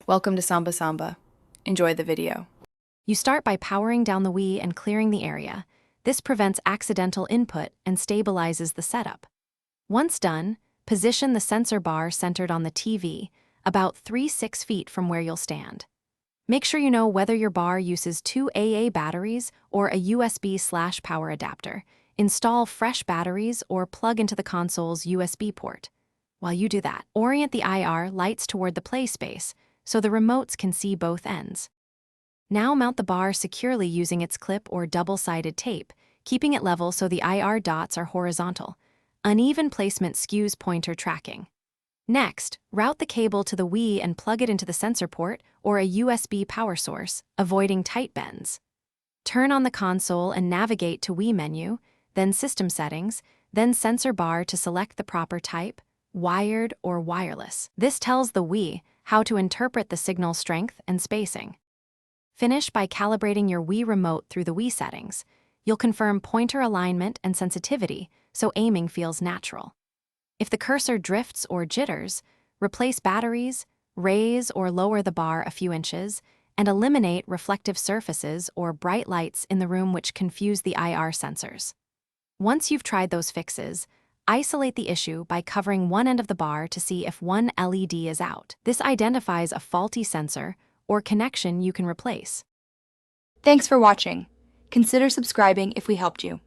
Welcome to Samba Samba. Enjoy the video. You start by powering down the Wii and clearing the area. This prevents accidental input and stabilizes the setup. Once done, position the sensor bar centered on the TV, about 3-6 feet from where you'll stand. Make sure you know whether your bar uses 2 AA batteries or a USB/power adapter. Install fresh batteries or plug into the console's USB port. While you do that, orient the IR lights toward the play space so the remotes can see both ends. Now mount the bar securely using its clip or double-sided tape, keeping it level so the IR dots are horizontal. Uneven placement skews pointer tracking. Next, route the cable to the Wii and plug it into the sensor port or a USB power source, avoiding tight bends. Turn on the console and navigate to Wii menu, then System Settings, then Sensor Bar to select the proper type, wired or wireless. This tells the Wii how to interpret the signal strength and spacing. Finish by calibrating your Wii remote through the Wii settings. You'll confirm pointer alignment and sensitivity so aiming feels natural. If the cursor drifts or jitters, replace batteries, raise or lower the bar a few inches, and eliminate reflective surfaces or bright lights in the room which confuse the IR sensors. Once you've tried those fixes, isolate the issue by covering one end of the bar to see if one LED is out. This identifies a faulty sensor or connection you can replace. Thanks for watching. Consider subscribing if we helped you.